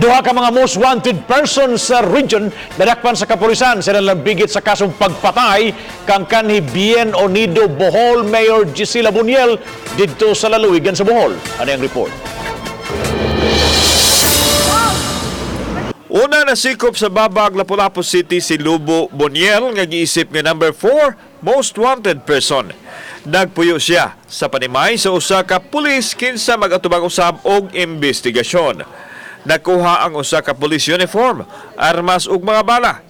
Duha ka mga most wanted persons sa region nadakpan sa kapulisan sila nabigit sa kasong pagpatay kang kanhi Bien Unido Bohol Mayor Gisela Buniel didto sa Laluigan sa Bohol. Ano ang report? Una nasikop sa babag Lapu-Lapu City si Lubo Boniel nga giisip nga number 4 most wanted person. Nagpuyo siya sa panimay sa usa ka pulis kinsa mag-atubang usab og investigasyon. Nakuha ang usa ka police uniform, armas ug mga bala.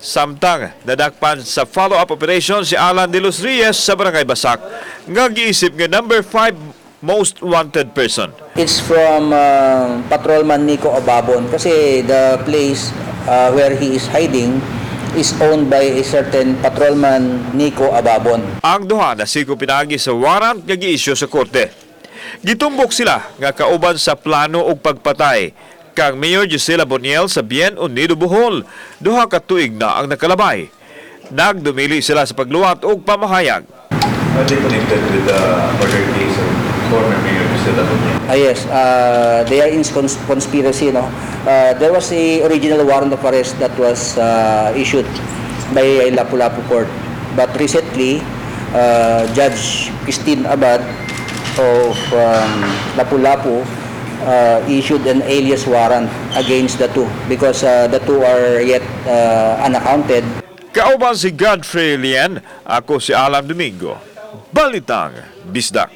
Samtang nadakpan sa follow-up operation si Alan de los Reyes sa Barangay Basak nga giisip nga number 5 most wanted person. It's from Patrolman Nico Ababon kasi the place where he is hiding is owned by a certain Patrolman Nico Ababon. Ang duha nasiko pinagi sa warrant nga gi-issue sa korte. Gitumbok sila nga kauban sa plano og pagpatay kang Mayor Gisela Boniel sa Bien Unido Bohol. Duha ka tuig na ang nakalabay. Nagdumili sila sa pagluwat og pamahayag. Are they connected with the murder case of former Mayor Gisela Boniel? Yes, they are in conspiracy. No? There was a original warrant of arrest that was issued by a Lapu-Lapu court. But recently, Judge Christine Abad of Lapu-Lapu issued an alias warrant against the two because the two are yet unaccounted. Kauban si Godfrey Lian, ako si Alan Domingo. Balitang Bisdak.